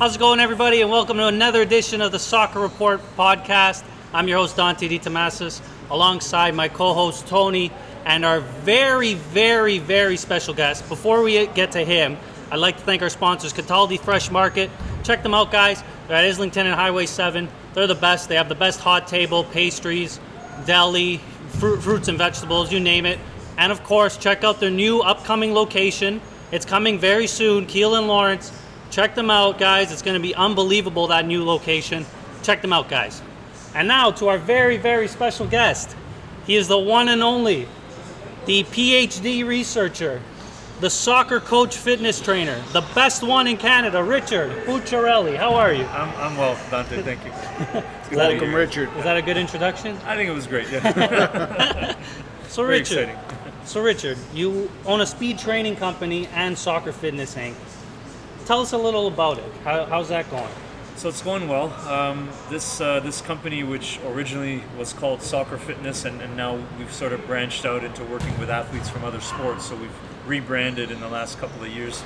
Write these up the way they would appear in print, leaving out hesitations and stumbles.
How's it going, everybody, and welcome to another edition of the Soccer Report podcast. I'm your host, Dante De Thomasis, alongside my co-host, Tony, and our very, very, very special guest. Before we get to him, I'd like to thank our sponsors, Cataldi Fresh Market. Check them out, guys. They're at Islington and Highway 7. They're the best. They have the best hot table, pastries, deli, fruits and vegetables, you name it. And, of course, check out their new upcoming location. It's coming very soon, Keele and Lawrence. Check them out, guys. It's going to be unbelievable, that new location. Check them out, guys. And now to our very, very special guest. He is the one and only, the PhD researcher, the soccer coach fitness trainer, the best one in Canada, Richard Bucciarelli. How are you? I'm well, Dante. Thank you. Welcome, Richard. Is that a good introduction? I think it was great. Yeah. So Very Richard, exciting. you own a speed training company and Soccer Fitness Inc. Tell us a little about it. How's that going? So it's going well. This company, which originally was called Soccer Fitness, and now we've sort of branched out into working with athletes from other sports. So we've rebranded in the last couple of years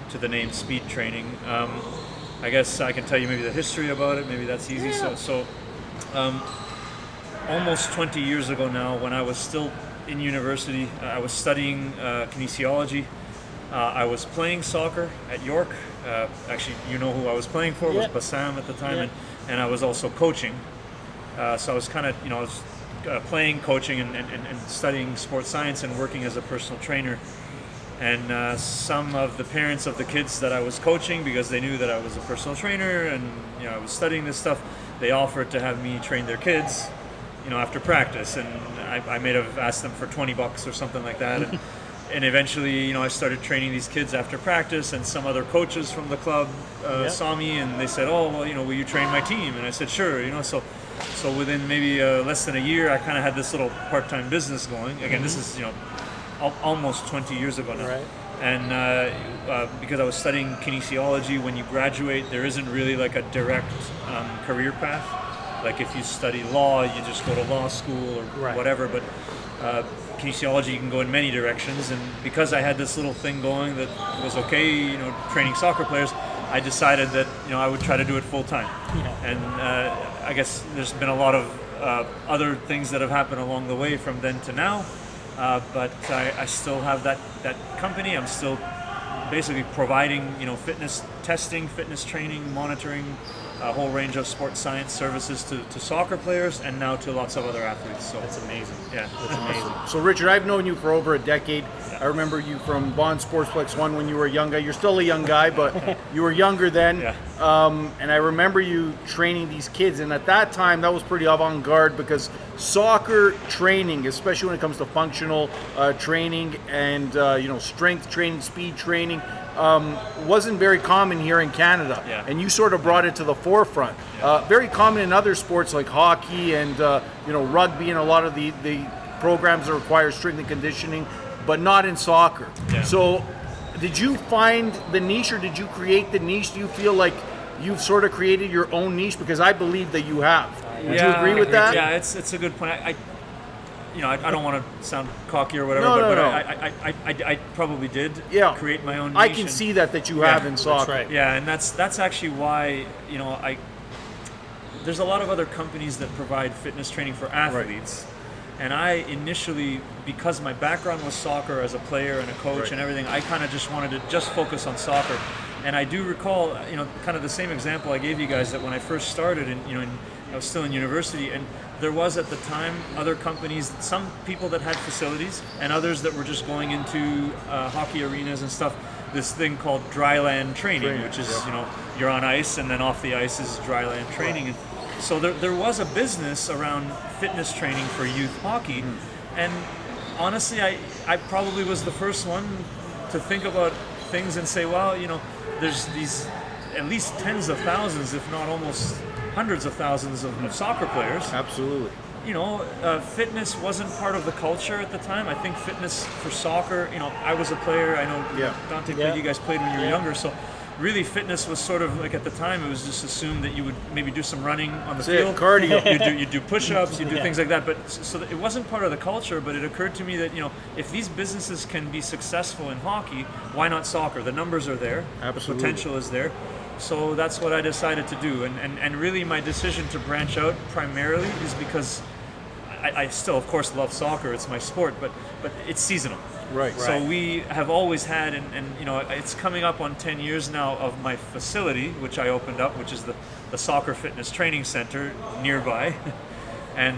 to the name Speed Training. I guess I can tell you maybe the history about it. Maybe that's easy. Yeah. So almost 20 years ago now, when I was still in university, I was studying kinesiology. I was playing soccer at York. Actually, you know who I was playing for, was Bassam at the time, and I was also coaching. So I was kind of, I was playing, coaching, and studying sports science and working as a personal trainer. And some of the parents of the kids that I was coaching, because they knew that I was a personal trainer and I was studying this stuff, they offered to have me train their kids, after practice. And I may have asked them for $20 or something like that. And eventually, I started training these kids after practice, and some other coaches from the club saw me, and they said, "Oh, well, will you train my team?" And I said, "Sure." So within maybe less than a year, I kind of had this little part-time business going. Again, this is almost 20 years ago now. Right. And because I was studying kinesiology, when you graduate, there isn't really like a direct career path. Like if you study law, you just go to law school or whatever. But kinesiology, you can go in many directions, and because I had this little thing going that was okay, training soccer players, I decided that I would try to do it full time. Yeah. And I guess there's been a lot of other things that have happened along the way from then to now, but I still have that company. I'm still basically providing fitness testing, fitness training, monitoring, a whole range of sports science services to soccer players, and now to lots of other athletes. So That's amazing. Yeah, That's amazing. So, Richard, I've known you for over a decade. I remember you from Bond Sportsplex 1 when you were a young guy. You're still a young guy, but you were younger then. Yeah. And I remember you training these kids. And at that time, that was pretty avant-garde, because soccer training, especially when it comes to functional training and strength training, speed training, wasn't very common here in Canada. Yeah. And you sort of brought it to the forefront. Yeah. Very common in other sports like hockey and rugby and a lot of the programs that require strength and conditioning, but not in soccer. Yeah. So did you find the niche, or did you create the niche? Do you feel like you've sort of created your own niche? Because I believe that you have. Would you agree with that? Yeah, it's a good point. I don't want to sound cocky or whatever, No. I probably did create my own niche. I can see that you have in soccer. That's right. Yeah, and that's actually why there's a lot of other companies that provide fitness training for athletes. And I initially, because my background was soccer as a player and a coach and everything, I kind of just wanted to just focus on soccer. And I do recall, kind of the same example I gave you guys, that when I first started, I was still in university, and there was at the time other companies, some people that had facilities, and others that were just going into hockey arenas and stuff. This thing called dryland training, which is you're on ice, and then off the ice is dryland training. And so there was a business around fitness training for youth hockey, and honestly, I probably was the first one to think about things and say, well, there's these at least tens of thousands, if not almost hundreds of thousands of soccer players. Absolutely. Fitness wasn't part of the culture at the time. I think fitness for soccer, I was a player. I know Dante played, you guys played when you were younger, so really fitness was sort of like, at the time, it was just assumed that you would maybe do some running on the field. Cardio. You do push-ups, you do things like that. But so it wasn't part of the culture, but it occurred to me that, if these businesses can be successful in hockey, why not soccer? The numbers are there. Absolutely. The potential is there. So that's what I decided to do. And really my decision to branch out primarily is because I still, of course, love soccer. It's my sport, but it's seasonal. Right. So we have always had, and you know, it's coming up on 10 years now of my facility, which I opened up, which is the Soccer Fitness Training Center nearby. And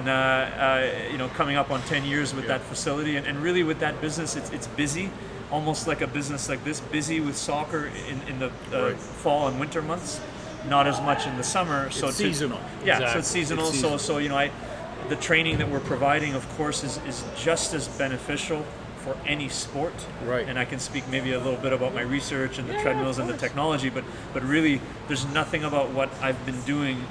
you know, coming up on 10 years with that facility, and really with that business, it's busy, almost like a business like this, busy with soccer in the fall and winter months, not as much in the summer. So it's seasonal. Yeah, Exactly. so it's seasonal. It's seasonal. So you know, the training that we're providing, of course, is just as beneficial for any sport. Right. And I can speak maybe a little bit about my research and the treadmills and the technology, but really, there's nothing about what I've been doing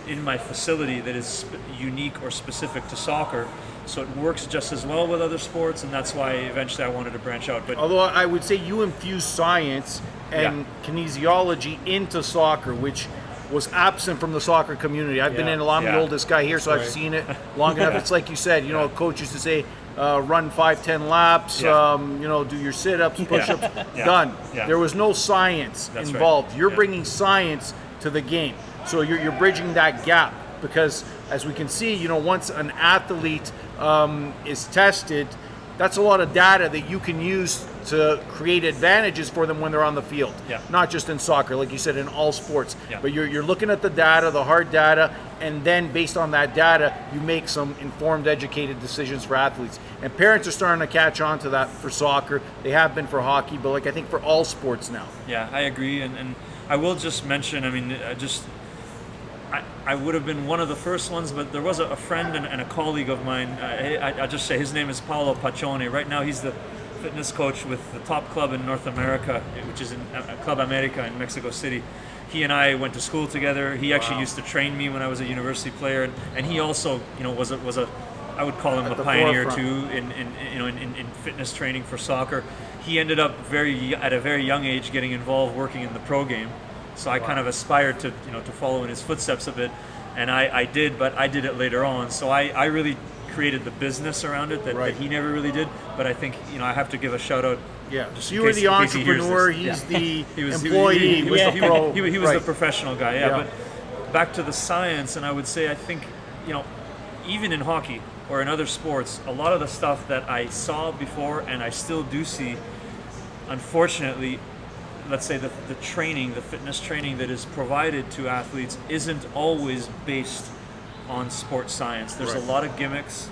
in my facility that is unique or specific to soccer. So it works just as well with other sports, and that's why eventually I wanted to branch out. But Although I would say you infuse science and kinesiology into soccer, which was absent from the soccer community. I've been in a lot. I'm the oldest guy here, so I've seen it long enough. It's like you said, you know, a coach used to say, run 5-10 laps, you know, do your sit-ups, push-ups, done. Yeah. There was no science That's right. involved. You're Yeah. bringing science to the game. So you're bridging that gap, because as we can see, you know, once an athlete is tested, that's a lot of data that you can use to create advantages for them when they're on the field. Yeah. Not just in soccer, like you said, in all sports. Yeah. But you're looking at the data, the hard data, and then based on that data, you make some informed, educated decisions for athletes. And parents are starting to catch on to that for soccer. They have been for hockey, but like I think for all sports now. yeah, I agree. And I will just mention, I mean, I would have been one of the first ones, but there was a friend and a colleague of mine. I just say his name is Paolo Paccione. Right now, he's the fitness coach with the top club in North America, which is in Club America in Mexico City. He and I went to school together. He actually used to train me when I was a university player, and he also, you know, was a I would call him At a the pioneer forefront. too in fitness training for soccer. He ended up at a very young age getting involved working in the pro game. So I kind of aspired to follow in his footsteps a bit, and I did, but I did it later on. So I really created the business around it that he never really did. But I think, you know, I have to give a shout out. Yeah. Just So in you were case- the in case he hears entrepreneur. this. He's the He was employee. he with was the pro. he was Right. the professional guy. Yeah. Yeah. But back to the science, and I would say I think, you know, even in hockey or in other sports, a lot of the stuff that I saw before and I still do see, unfortunately, let's say the training, the fitness training that is provided to athletes isn't always based on sports science. There's a lot of gimmicks.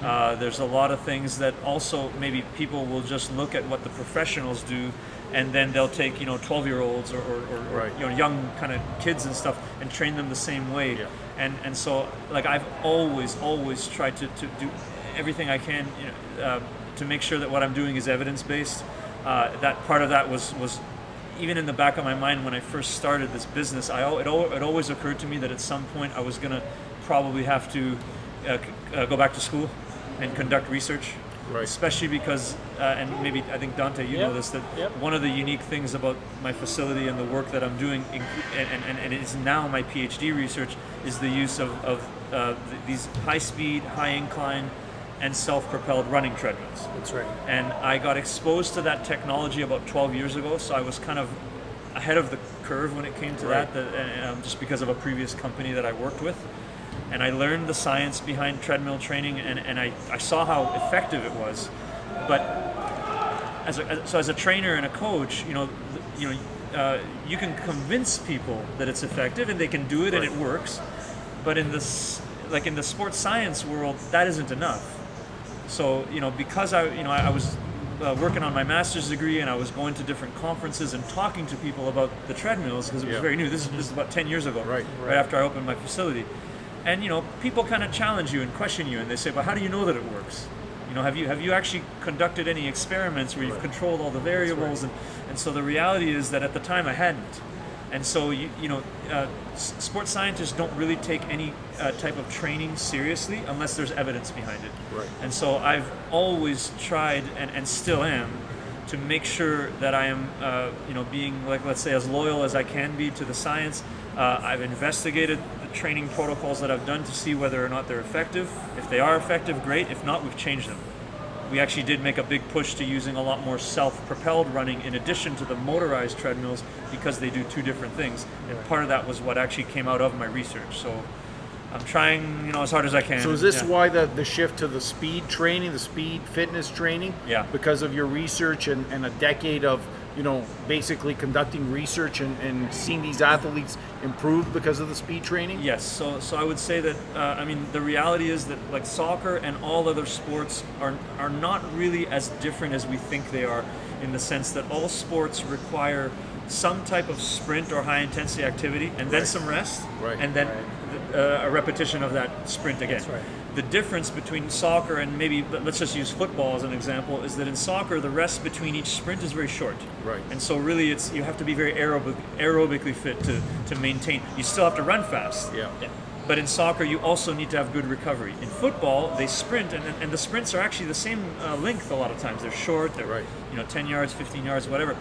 There's a lot of things that also maybe people will just look at what the professionals do, and then they'll take, you know, 12-year-olds or you know, young kind of kids and stuff and train them the same way. Yeah. And so, like, I've always tried to do everything I can, you know, to make sure that what I'm doing is evidence-based. That part of that was even in the back of my mind when I first started this business. It always occurred to me that at some point I was going to probably have to go back to school and conduct research. Right. Especially because, and maybe I think Dante, you know this, that one of the unique things about my facility and the work that I'm doing, and it is now my PhD research, is the use of these high-speed, high-incline, and self-propelled running treadmills. That's right. And I got exposed to that technology about 12 years ago, so I was kind of ahead of the curve when it came to that, just because of a previous company that I worked with. And I learned the science behind treadmill training, and I saw how effective it was. But as a trainer and a coach, you can convince people that it's effective and they can do it and it works. But in the sports science world, that isn't enough. So, you know, because I was working on my master's degree, and I was going to different conferences and talking to people about the treadmills, because it was very new. This is about 10 years ago, right after I opened my facility. And, you know, people kind of challenge you and question you, and they say, "But how do you know that it works? You know, have you actually conducted any experiments where you've controlled all the variables?" And so the reality is that at the time I hadn't. And so, sports scientists don't really take any type of training seriously unless there's evidence behind it. Right. And so I've always tried, and still am, to make sure that I am, being, like, let's say, as loyal as I can be to the science. I've investigated the training protocols that I've done to see whether or not they're effective. If they are effective, great. If not, we've changed them. we actually did make a big push to using a lot more self-propelled running in addition to the motorized treadmills, because they do two different things. And part of that was what actually came out of my research. So I'm trying, as hard as I can. So is this why the shift to the speed training, the speed fitness training? Yeah. Because of your research and a decade of, basically conducting research and seeing these athletes improve because of the speed training? Yes. So I would say that, the reality is that like soccer and all other sports are not really as different as we think they are, in the sense that all sports require some type of sprint or high intensity activity, and then some rest, and then a repetition of that sprint again. That's right. The difference between soccer and maybe, let's just use football as an example, is that in soccer the rest between each sprint is very short. Right. And so really you have to be very aerobically fit to maintain. You still have to run fast. Yeah. But in soccer, you also need to have good recovery. In football, they sprint, and the sprints are actually the same length a lot of times. They're short, they're 10 yards, 15 yards, whatever.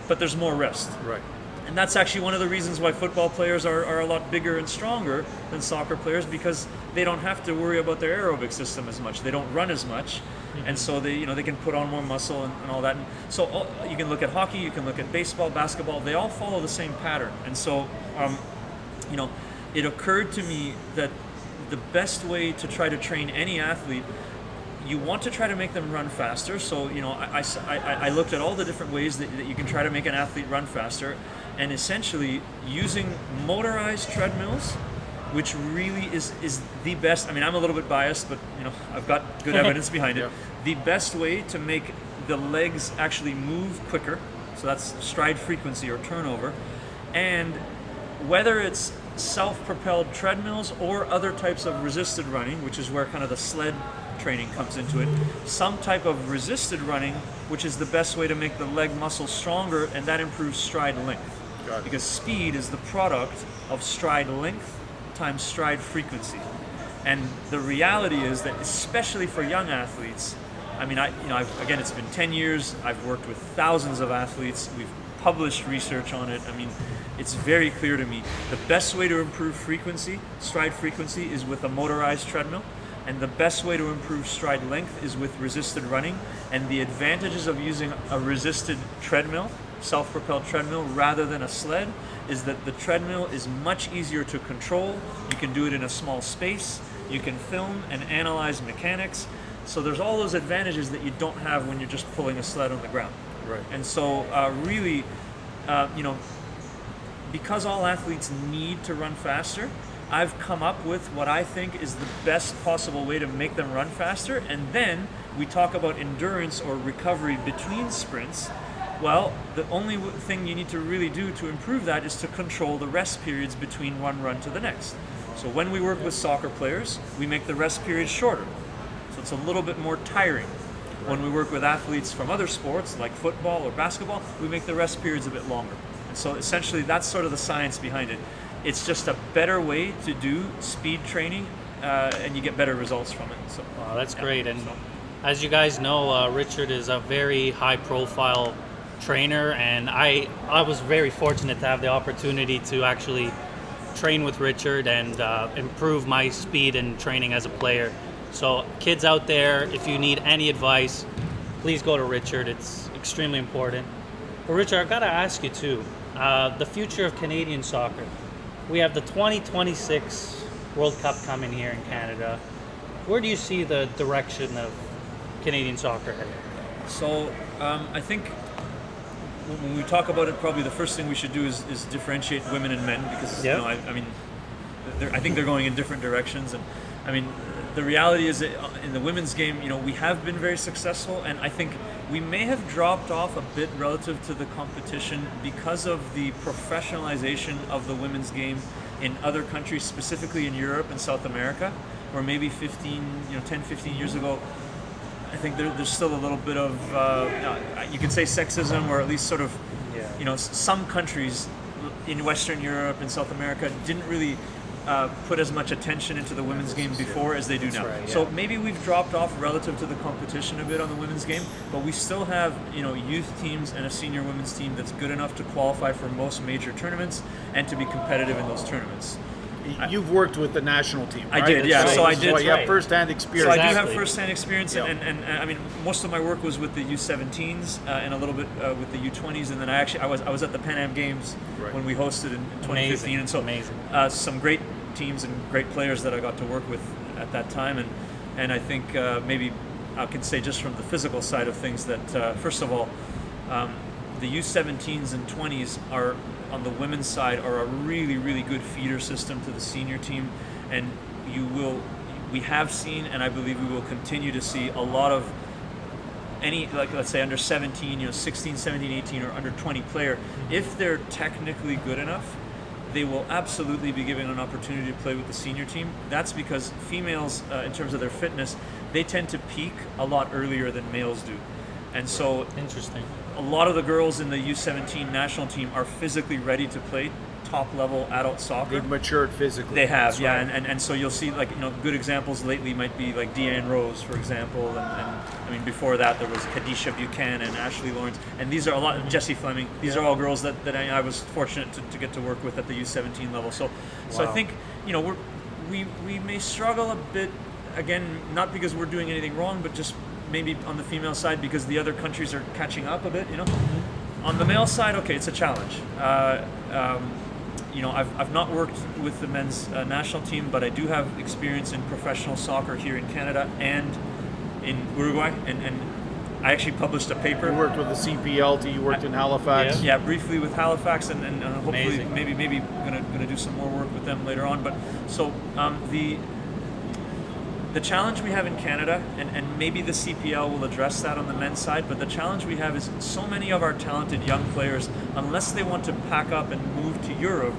But there's more rest. Right. And that's actually one of the reasons why football players are a lot bigger and stronger than soccer players, because they don't have to worry about their aerobic system as much. They don't run as much, and so they can put on more muscle and all that. And so you can look at hockey, you can look at baseball, basketball. They all follow the same pattern. And so, it occurred to me that the best way to try to train any athlete, you want to try to make them run faster. So, I looked at all the different ways that you can try to make an athlete run faster, and essentially using motorized treadmills, which really is the best. I'm a little bit biased, but I've got good evidence behind it. The best way to make the legs actually move quicker, so that's stride frequency or turnover, and whether it's self-propelled treadmills or other types of resisted running, which is where kind of the sled training comes into it, some type of resisted running, which is the best way to make the leg muscle stronger, and that improves stride length. Because speed is the product of stride length times stride frequency. And the reality is that, especially for young athletes, again, it's been 10 years, I've worked with thousands of athletes, we've published research on it. It's very clear to me, the best way to improve stride frequency, is with a motorized treadmill. And the best way to improve stride length is with resisted running. And the advantages of using a resisted treadmill, self-propelled treadmill, rather than a sled, is that the treadmill is much easier to control. You can do it in a small space. You can film and analyze mechanics. So there's all those advantages that you don't have when you're just pulling a sled on the ground. Right. And so really, because all athletes need to run faster, I've come up with what I think is the best possible way to make them run faster. And then we talk about endurance or recovery between sprints. Well, the only thing you need to really do to improve that is to control the rest periods between one run to the next. So when we work with soccer players, we make the rest periods shorter. So it's a little bit more tiring. When we work with athletes from other sports like football or basketball, we make the rest periods a bit longer. And so essentially that's sort of the science behind it. It's just a better way to do speed training, and you get better results from it. So, wow, that's great. And as you guys know, Richard is a very high-profile trainer, and I was very fortunate to have the opportunity to actually train with Richard and improve my speed and training as a player. So kids out there, if you need any advice, please go to Richard. It's extremely important. But Richard, I've got to ask you too, the future of Canadian soccer. We have the 2026 World Cup coming here in Canada. Where do you see the direction of Canadian soccer heading? So I think when we talk about it, probably the first thing we should do is differentiate women and men, because I think they're going in different directions. And the reality is that in the women's game, we have been very successful, and I think we may have dropped off a bit relative to the competition because of the professionalization of the women's game in other countries, specifically in Europe and South America, where maybe 10, 15 years ago, I think there's still a little bit of, you could say sexism, or at least sort of, some countries in Western Europe and South America didn't really put as much attention into the women's game before as they do now. Right, So maybe we've dropped off relative to the competition a bit on the women's game, but we still have youth teams and a senior women's team that's good enough to qualify for most major tournaments and to be competitive in those tournaments. You've worked with the national team, I right? did, yeah. That's So right. I This is did. why you have Right. first-hand So experience. I do have Exactly. first-hand experience, Yeah. and I mean, most of my work was with the U17s and a little bit with the U20s, and then I was at the Pan Am Games Right. when we hosted in 2015, and so Amazing. some great teams and great players that I got to work with at that time, and I think maybe I could say just from the physical side of things that first of all, the U17s and 20s are on the women's side are a really good feeder system to the senior team, and we have seen, and I believe we will continue to see a lot of any, like let's say under 17, 16, 17, 18 or under 20 player, if they're technically good enough, they will absolutely be given an opportunity to play with the senior team. That's because females, in terms of their fitness, they tend to peak a lot earlier than males do. And so Interesting. a lot of the girls in the U17 national team are physically ready to play top level adult soccer. They've matured physically. They have, That's yeah, right. and so you'll see good examples lately might be like Deanne Rose, for example, and I mean before that there was Kadisha Buchanan, Ashley Lawrence, and these are a lot, Jessie Fleming. These are all girls that I was fortunate to get to work with at the U17 level. So I think we may struggle a bit, again, not because we're doing anything wrong, but just maybe on the female side because the other countries are catching up a bit. On the male side, okay, it's a challenge. I've not worked with the men's national team, but I do have experience in professional soccer here in Canada and in Uruguay, and I actually published a paper. You worked with the CPLT. You worked in Halifax. Yeah, briefly with Halifax, and hopefully Amazing. maybe gonna do some more work with them later on. But so the challenge we have in Canada, and maybe the CPL will address that on the men's side, but the challenge we have is so many of our talented young players, unless they want to pack up and move to Europe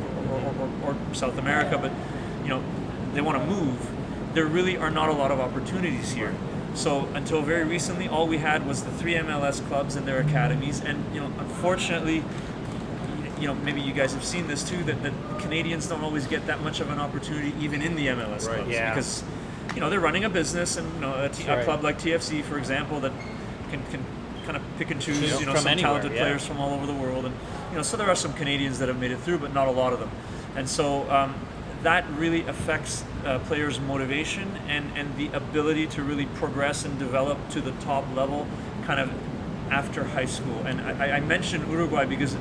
or South America, but they want to move, there really are not a lot of opportunities here. So until very recently, all we had was the 3 MLS clubs and their academies, and unfortunately, maybe you guys have seen this too, that Canadians don't always get that much of an opportunity even in the MLS Right. clubs, Yeah. because they're running a business, and a right. club like TFC, for example, that can kind of pick and choose From some anywhere, talented yeah. players from all over the world, and so there are some Canadians that have made it through, but not a lot of them, and so that really affects players' motivation and the ability to really progress and develop to the top level kind of after high school. And I mentioned Uruguay because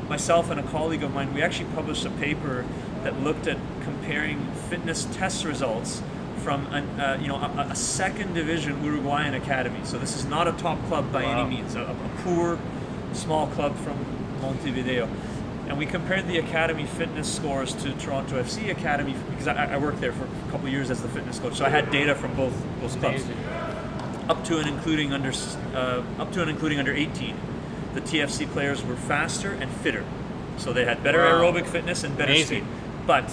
myself and a colleague of mine, we actually published a paper that looked at comparing fitness test results from a second division Uruguayan academy. So this is not a top club by Wow. any means, a poor small club from Montevideo. And we compared the academy fitness scores to Toronto FC Academy because I worked there for a couple of years as the fitness coach. So I had data from both those clubs, Amazing. up to and including under 18. The TFC players were faster and fitter, so they had better Wow. aerobic fitness and better Amazing. speed. But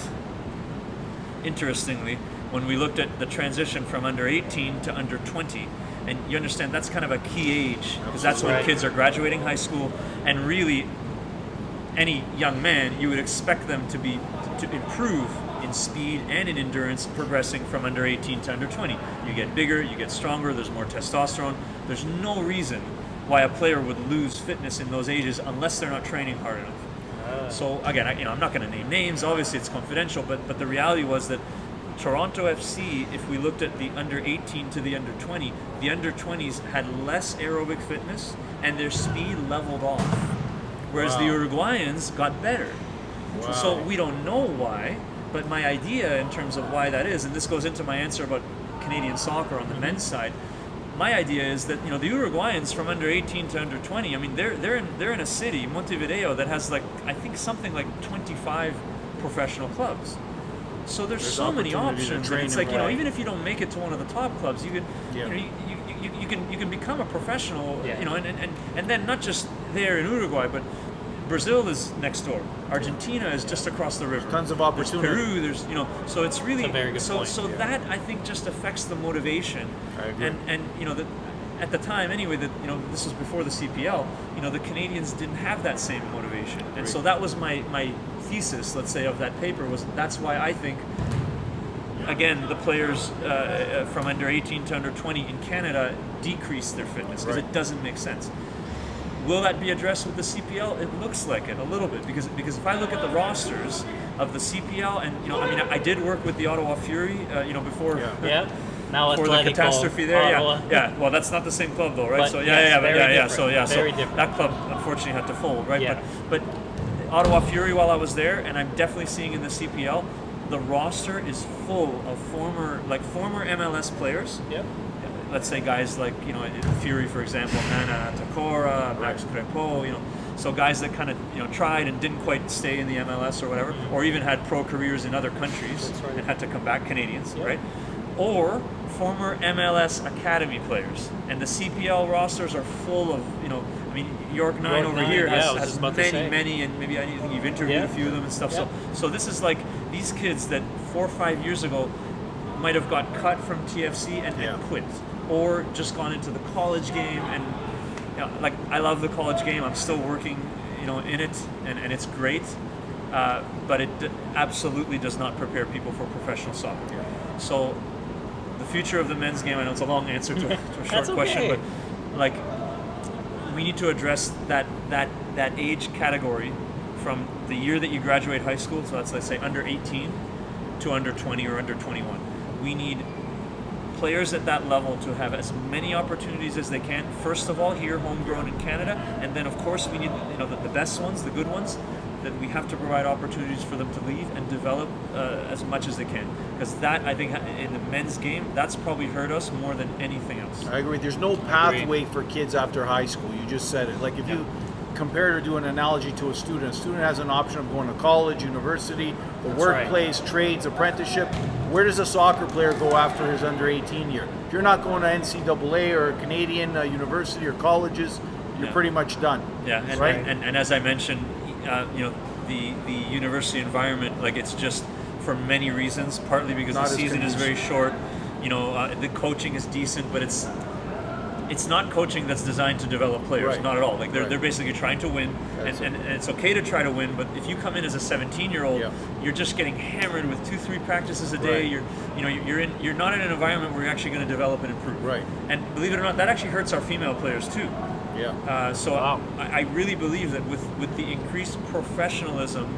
interestingly, when we looked at the transition from under 18 to under 20, and you understand that's kind of a key age because that's when Right. kids are graduating high school, and really any young man, you would expect them to improve in speed and in endurance, progressing from under 18 to under 20. You get bigger, you get stronger, there's more testosterone. There's no reason why a player would lose fitness in those ages unless they're not training hard enough. So again, I'm not going to name names, obviously it's confidential, but the reality was that Toronto FC, if we looked at the under 18 to the under 20, the under 20s had less aerobic fitness and their speed leveled off, whereas the Wow. Uruguayans got better. Wow. So we don't know why, but my idea in terms of why that is, and this goes into my answer about Canadian soccer on the men's side, my idea is that the Uruguayans from under 18 to under 20, I mean they're in a city, Montevideo, that has I think something like 25 professional clubs. So there's so many opportunity to options, and train it's them like right. even if you don't make it to one of the top clubs, you can Yeah. you can become a professional, Yeah. and then not just there in Uruguay, but Brazil is next door. Argentina is just across the river. Tons of There's opportunity. Peru. There's so it's really That's a very good point, So yeah. that I think just affects the motivation. I agree. And that at the time anyway, that this was before the CPL. The Canadians didn't have that same motivation, and so that was my thesis, let's say, of that paper, was that's why I think, again, the players from under 18 to under 20 in Canada decrease their fitness because Right. it doesn't make sense. Will that be addressed with the CPL? It looks like it a little bit because if I look at the rosters of the CPL, and I did work with the Ottawa Fury, before. Yeah. Now for the Atletico, catastrophe there, Ottawa. yeah. Well, that's not the same club though, right? But So yes, So very different. that club unfortunately had to fold, right? Yeah. But Ottawa Fury, while I was there, and I'm definitely seeing in the CPL, the roster is full of former MLS players. Yep. Let's say guys like Fury, for example, Hannah Takora, Max Crepeau, so guys that kind of tried and didn't quite stay in the MLS or whatever, or even had pro careers in other countries and had to come back, Canadians, right? Or former MLS Academy players, and the CPL rosters are full of York 9 over here has many, and maybe I think you've interviewed a few of them and stuff. So this is like these kids that 4 or 5 years ago might have got cut from TFC and quit, or just gone into the college game. And like I love the college game. I'm still working in it, and it's great, but it absolutely does not prepare people for professional soccer. So the future of the men's game, I know it's a long answer to a short question, but like we need to address that age category from the year that you graduate high school, so let's say under 18 to under 20 or under 21. We need players at that level to have as many opportunities as they can. First of all, here, homegrown in Canada, and then of course we need the best ones, the good ones. That we have to provide opportunities for them to leave and develop as much as they can, because that, I think, in the men's game, that's probably hurt us more than anything else. I agree. There's no pathway for kids after high school. You just said it. Like if you compare or do an analogy to a student has an option of going to college, university, the workplace, trades, apprenticeship. Where does a soccer player go after his under 18 year? If you're not going to NCAA or Canadian university or colleges, you're pretty much done. Yeah, and as I mentioned, the university environment, like it's just for many reasons, partly because the season is very short, the coaching is decent, but it's not coaching that's designed to develop players, not at all. Like they're basically trying to win, and it's okay to try to win, but if you come in as a 17-year-old, you're just getting hammered with 2-3 practices a day. You're not in an environment where you're actually going to develop and improve. Right. And believe it or not, that actually hurts our female players too. Yeah. I really believe that with the increased professionalism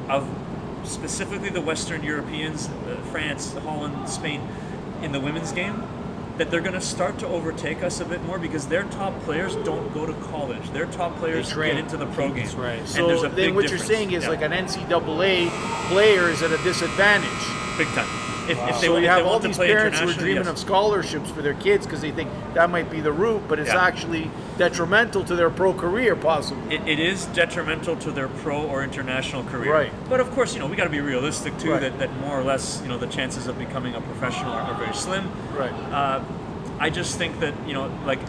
of specifically the Western Europeans, France, Holland, Spain, in the women's game, that they're going to start to overtake us a bit more because their top players don't go to college. Their top players get into the pro game. That's right. So there's a then what you're saying is like an NCAA player is at a disadvantage. Big time. If So you have all these parents who are dreaming of scholarships for their kids because they think that might be the route, but it's actually detrimental to their pro career, possibly. It is detrimental to their pro or international career. Right. But of course, we got to be realistic too. That more or less, the chances of becoming a professional are very slim. Right. I just think that like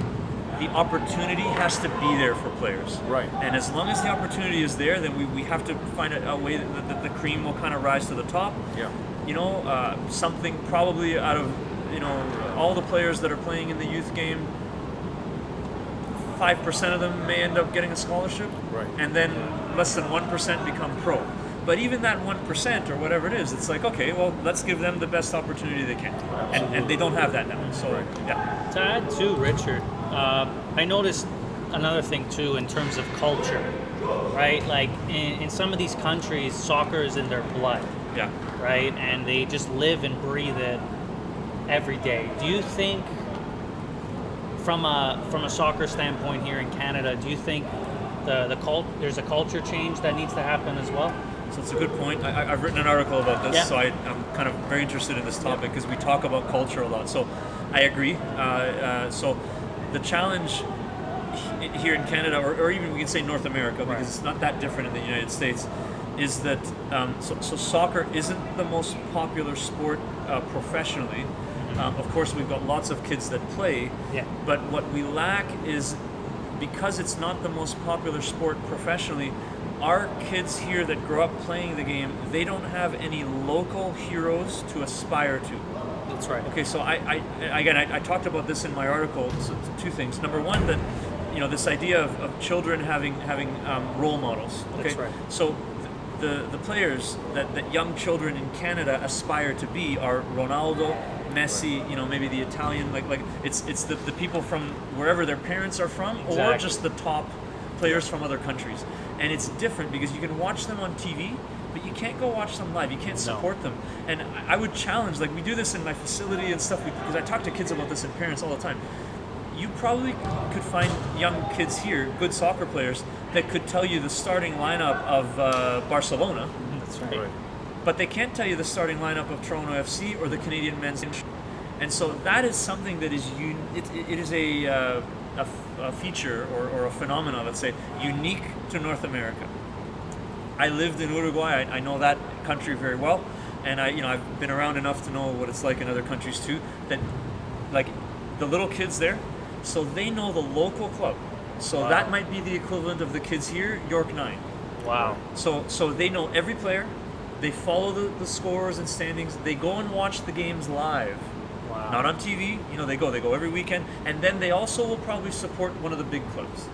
the opportunity has to be there for players. Right. And as long as the opportunity is there, then we have to find a way that the cream will kind of rise to the top. Yeah. Something probably out of all the players that are playing in the youth game, 5% of them may end up getting a scholarship, and then less than 1% become pro. But even that 1% or whatever it is, it's like, okay, well, let's give them the best opportunity they can, and they don't have that now. So To add to Richard, I noticed another thing too in terms of culture, right? Like in some of these countries, soccer is in their blood. Yeah. Right, and they just live and breathe it every day. Do you think, from a soccer standpoint here in Canada, do you think there's a culture change that needs to happen as well? So it's a good point. I've written an article about this, so I'm kind of very interested in this topic because we talk about culture a lot. So I agree. So the challenge here in Canada, or even we can say North America, because it's not that different in the United States, is that so soccer isn't the most popular sport professionally. Of course, we've got lots of kids that play, but what we lack is, because it's not the most popular sport professionally, our kids here that grow up playing the game, they don't have any local heroes to aspire to. That's right. Okay, so I talked about this in my article. So two things. Number one, that this idea of children having role models. Okay, that's right. So the players that young children in Canada aspire to be are Ronaldo, Messi, maybe the Italian, like it's the people from wherever their parents are from, or just the top players from other countries, and it's different because you can watch them on TV, but you can't go watch them live. You can't support them. And I would challenge, like we do this in my facility and stuff, because I talk to kids about this and parents all the time. You probably could find young kids here, good soccer players, that could tell you the starting lineup of Barcelona. That's right. But they can't tell you the starting lineup of Toronto FC or the Canadian men's. And so that is something that is it is a feature or a phenomenon, let's say, unique to North America. I lived in Uruguay. I know that country very well, and I've been around enough to know what it's like in other countries too. That, like, the little kids there, so they know the local club. So that might be the equivalent of the kids here, York 9. Wow. So they know every player. They follow the scores and standings. They go and watch the games live. Wow. Not on TV. They go every weekend, and then they also will probably support one of the big clubs.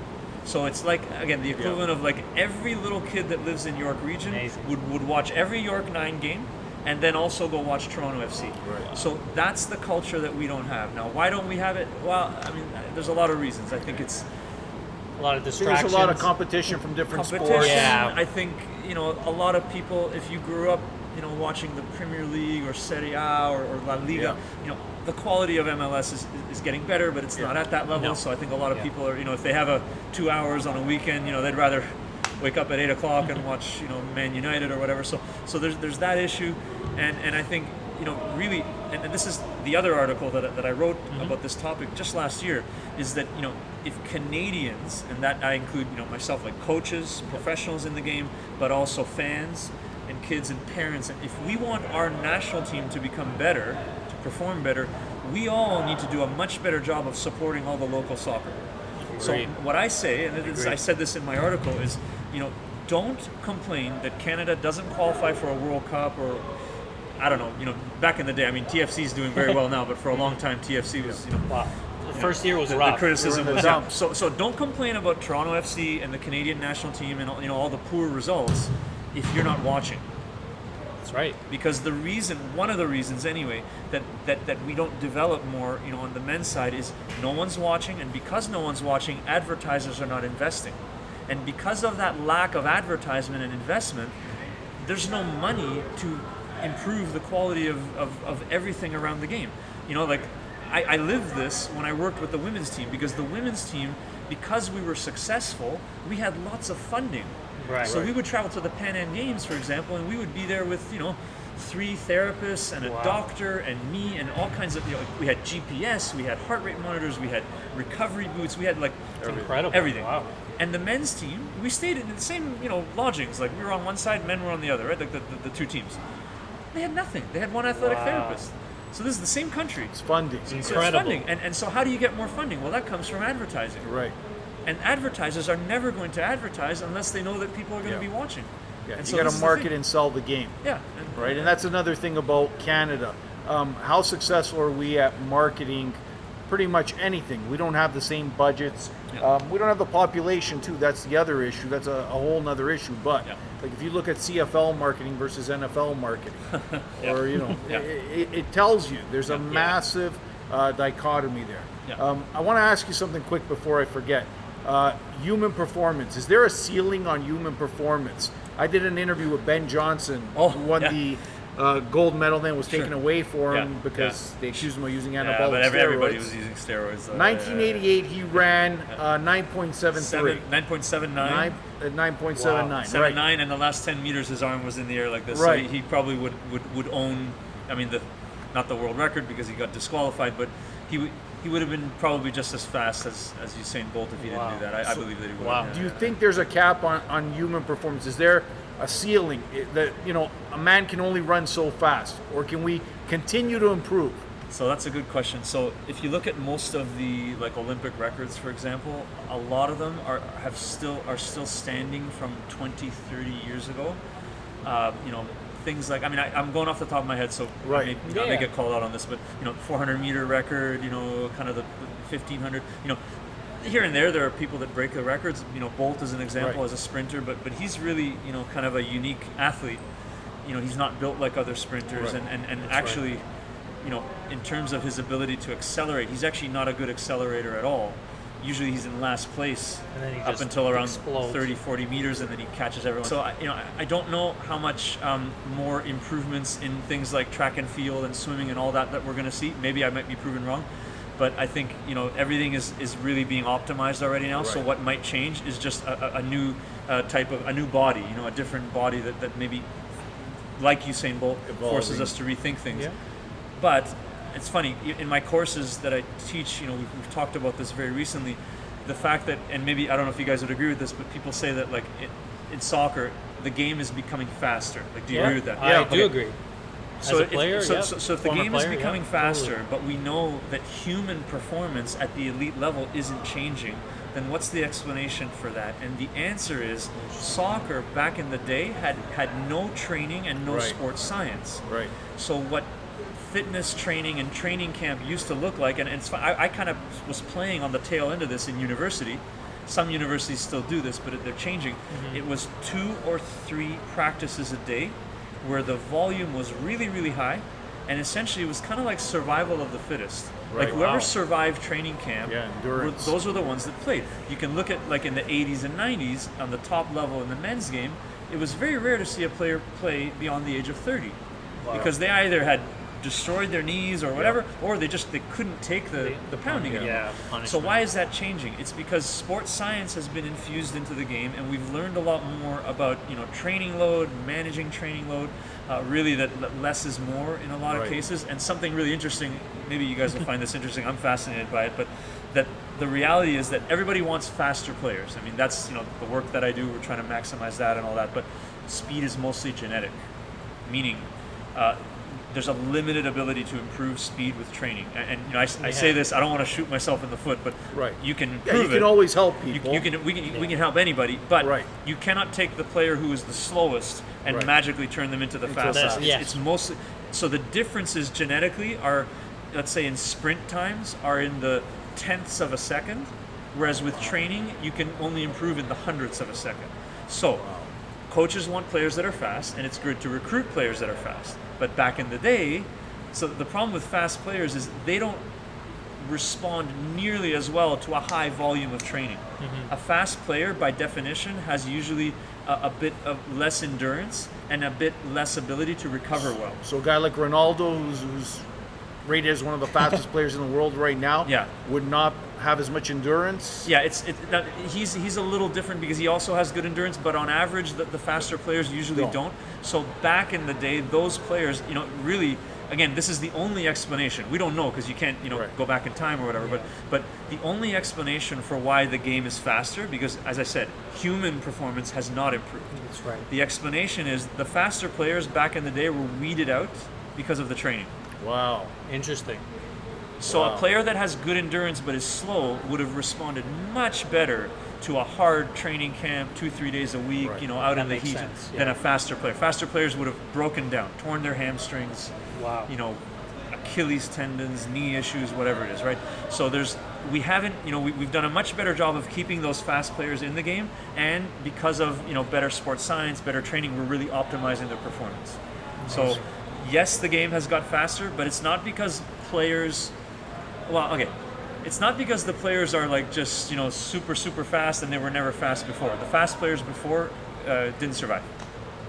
So it's like, again, the equivalent of like every little kid that lives in York region would watch every York 9 game, and then also go watch Toronto FC. Right. So that's the culture that we don't have. Now, why don't we have it? Well, I mean, there's a lot of reasons. I think it's a lot of distractions. There's a lot of competition from different sports. Yeah. I think, a lot of people, if you grew up, watching the Premier League or Serie A or La Liga, the quality of MLS is getting better, but it's not at that level. No. So I think a lot of people are, if they have 2 hours on a weekend, they'd rather wake up at 8 o'clock and watch, Man United or whatever. So there's that issue, and I think, really, and this is the other article that I wrote about this topic just last year, is that, if Canadians, and that I include, myself, like coaches, professionals in the game, but also fans and kids and parents, and if we want our national team to become better, to perform better, we all need to do a much better job of supporting all the local soccer. So what I say, and I said this in my article, is, don't complain that Canada doesn't qualify for a World Cup, or I don't know, back in the day, I mean, TFC is doing very well now, but for a long time, TFC was, wow. The first year was the rough. criticism was so don't complain about Toronto FC and the Canadian national team and all the poor results if you're not watching. That's right. Because one of the reasons anyway, that we don't develop more, on the men's side is no one's watching, and because no one's watching, advertisers are not investing. And because of that lack of advertisement and investment, there's no money to improve the quality of everything around the game. Like, I lived this when I worked with the women's team, because the women's team, because we were successful, we had lots of funding. Right. So we would travel to the Pan Am Games, for example, and we would be there with, 3 therapists and a doctor and me and all kinds of, we had GPS, we had heart rate monitors, we had recovery boots, we had like incredible. Everything. Wow. And the men's team, we stayed in the same, lodgings. Like, we were on one side, men were on the other, right? Like the two teams. They had nothing. They had one athletic therapist. So this is the same country. It's funding. It's incredible. So it's funding. And so how do you get more funding? Well, that comes from advertising. Right. And advertisers are never going to advertise unless they know that people are going to be watching. Yeah, and you got to market and sell the game. Yeah. Right, and that's another thing about Canada. How successful are we at marketing pretty much anything? We don't have the same budgets. Yeah. We don't have the population, too. That's the other issue. That's a whole nother issue. But like, if you look at CFL marketing versus NFL marketing, or, it tells you there's a massive dichotomy there. Yeah. I want to ask you something quick before I forget. Human performance. Is there a ceiling on human performance? I did an interview with Ben Johnson, who won the gold medal, then was taken away for him because they accused him of using anabolic steroids. Everybody was using steroids. 1988, he ran 9.73. 9.79. 9.79. Right. 9, and the last 10 meters, his arm was in the air like this. Right. So he probably would own, I mean, not the world record because he got disqualified, but he would have been probably just as fast as Usain Bolt if he didn't do that. I believe that he would. Wow. Yeah. Do you think there's a cap on human performance? Is there a ceiling that a man can only run so fast, or can we continue to improve? So that's a good question. So if you look at most of the Olympic records, for example, a lot of them are still standing from 20, 30 years ago. Things like, I mean, I'm going off the top of my head, so I may get called out on this, but 400 meter record, kind of the 1500, here and there are people that break the records. Bolt is an example as a sprinter, but he's really kind of a unique athlete. He's not built like other sprinters, and actually, in terms of his ability to accelerate, he's actually not a good accelerator at all. usually he's in last place And then he up just until around explodes. 30, 40 meters, and then he catches everyone. So I don't know how much more improvements in things like track and field and swimming and all that we're going to see. Maybe I might be proven wrong, but I think everything is really being optimized already now. So Right. what might change is just a new type of a new body, a different body that maybe, like Usain Bolt, forces us to rethink things. Yeah. But it's funny, in my courses that I teach, we've talked about this very recently, the fact that, and maybe, I don't know if you guys would agree with this, but people say that like in soccer, the game is becoming faster. Like, do you agree with that? I do agree. So As a player, so if the Former game is player, becoming yeah, faster, totally. but we know that human performance at the elite level isn't changing, then what's the explanation for that? And the answer is soccer back in the day had no training and no Right. sports science. Right. So what fitness training and training camp used to look like, and I kind of was playing on the tail end of this in university. Some universities still do this, but they're changing. Mm-hmm. It was 2 or 3 practices a day where the volume was really, really high, and essentially it was kind of like survival of the fittest. Right. Like whoever Wow. survived training camp, endurance. those were the ones that played. You can look at like in the 80s and 90s on the top level in the men's game, it was very rare to see a player play beyond the age of 30 because they either had destroyed their knees or whatever, or they couldn't take the pounding anymore. Yeah, So punishment. why is that changing? It's because sports science has been infused into the game, and we've learned a lot more about training load, managing training load. Really, that less is more in a lot of Right. cases. And something really interesting. Maybe you guys will find this interesting. I'm fascinated by it, but that the reality is that everybody wants faster players. I mean, that's the work that I do. We're trying to maximize that and all that. But speed is mostly genetic, meaning. There's a limited ability to improve speed with training, and I say this. I don't want to shoot myself in the foot, but Right. you can Yeah, improve you can it. always help You, people. we can help anybody, but Right. you cannot take the player who is the slowest and Right. magically turn them into the fastest. Yes. It's mostly so the differences genetically are, let's say in sprint times, are in the tenths of a second, whereas with training you can only improve in the hundredths of a second. So coaches want players that are fast, and it's good to recruit players that are fast. But back in the day, so the problem with fast players is they don't respond nearly as well to a high volume of training. A fast player, by definition, has usually a bit of less endurance and a bit less ability to recover well. So a guy like Ronaldo, who's rated as one of the fastest players in the world right now, Yeah. would not have as much endurance. Yeah, he's a little different because he also has good endurance, but on average, the faster players usually Don't. don't. So back in the day, those players, really, again, this is the only explanation. We don't know because you can't, Right. go back in time or whatever. But the only explanation for why the game is faster, because as I said, human performance has not improved. That's right. The explanation is the faster players back in the day were weeded out because of the training. Wow. Interesting. So Wow. a player that has good endurance but is slow would have responded much better to a hard training camp 2-3 days a week, Right. out That in the makes heat sense, than yeah. a faster player. Faster players would have broken down, torn their hamstrings, Wow. Achilles tendons, knee issues, whatever it is, right? So we've done a much better job of keeping those fast players in the game, and because of better sports science, better training, we're really optimizing their performance. So yes, the game has got faster, but it's not because players. Well, okay. It's not because the players are like just super fast and they were never fast before. The fast players before didn't survive.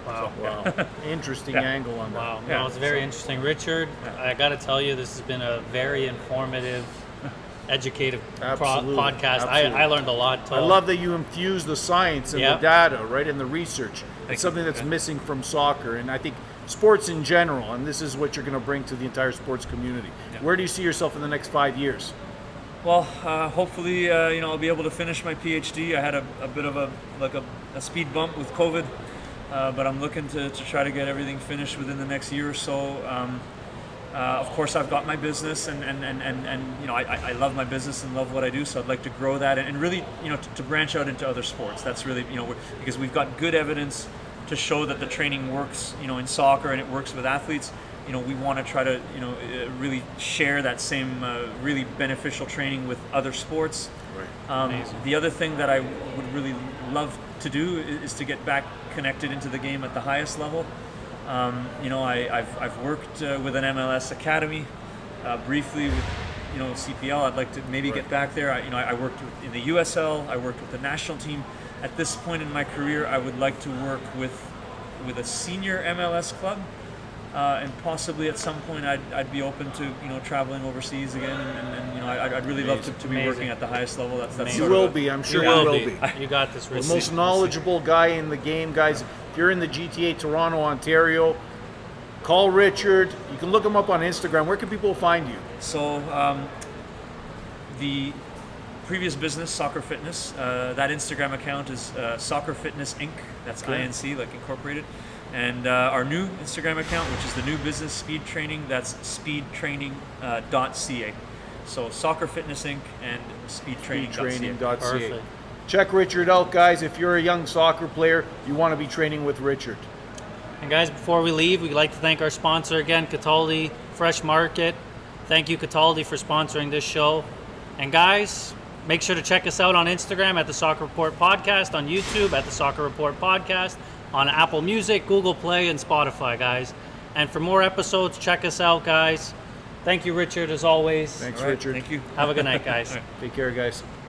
Wow. Wow. Interesting Yeah. angle on that. Wow. Yeah. No, it's very interesting. Richard, I got to tell you, this has been a very informative, educative Absolutely. podcast. Absolutely. I learned a lot. I love that you infuse the science and Yep. the data, right, and the research. Thank It's something you. that's Yeah. missing from soccer, and I think sports in general, and this is what you're going to bring to the entire sports community. Yeah. Where do you see yourself in the next 5 years? Well, hopefully, I'll be able to finish my PhD. I had a bit of a speed bump with COVID, but I'm looking to try to get everything finished within the next year or so. Of course, I've got my business, and I love my business and love what I do, so I'd like to grow that and really, to branch out into other sports. That's really, because we've got good evidence to show that the training works, in soccer, and it works with athletes. We want to try to, really share that same really beneficial training with other sports. Right. The other thing that I would really love to do is to get back connected into the game at the highest level. I've worked with an MLS academy briefly with CPL. I'd like to maybe get back there. I worked in the USL. I worked with the national team. At this point in my career, I would like to work with a senior MLS club, and possibly at some point I'd be open to traveling overseas again, and I'd really love to be working at the highest level. That's You will be. I'm sure you will be. You got this, Rich. The most knowledgeable guy in the game, guys. If you're in the GTA, Toronto, Ontario, call Richard. You can look him up on Instagram. Where can people find you? So the previous business, Soccer Fitness, that Instagram account is Soccer Fitness Inc. That's INC, like incorporated. And our new Instagram account, which is the new business, Speed Training, that's speedtraining.ca. So Soccer Fitness Inc. and speedtraining.ca. Perfect. Check Richard out, guys. If you're a young soccer player, you want to be training with Richard. And guys, before we leave, we'd like to thank our sponsor again, Cataldi Fresh Market. Thank you, Cataldi, for sponsoring this show. And guys, make sure to check us out on Instagram at the Soccer Report Podcast, on YouTube at the Soccer Report Podcast, on Apple Music, Google Play, and Spotify, guys. And for more episodes, check us out, guys. Thank you, Richard, as always. Thanks, Richard. Thank you. Have a good night, guys. Take care, guys.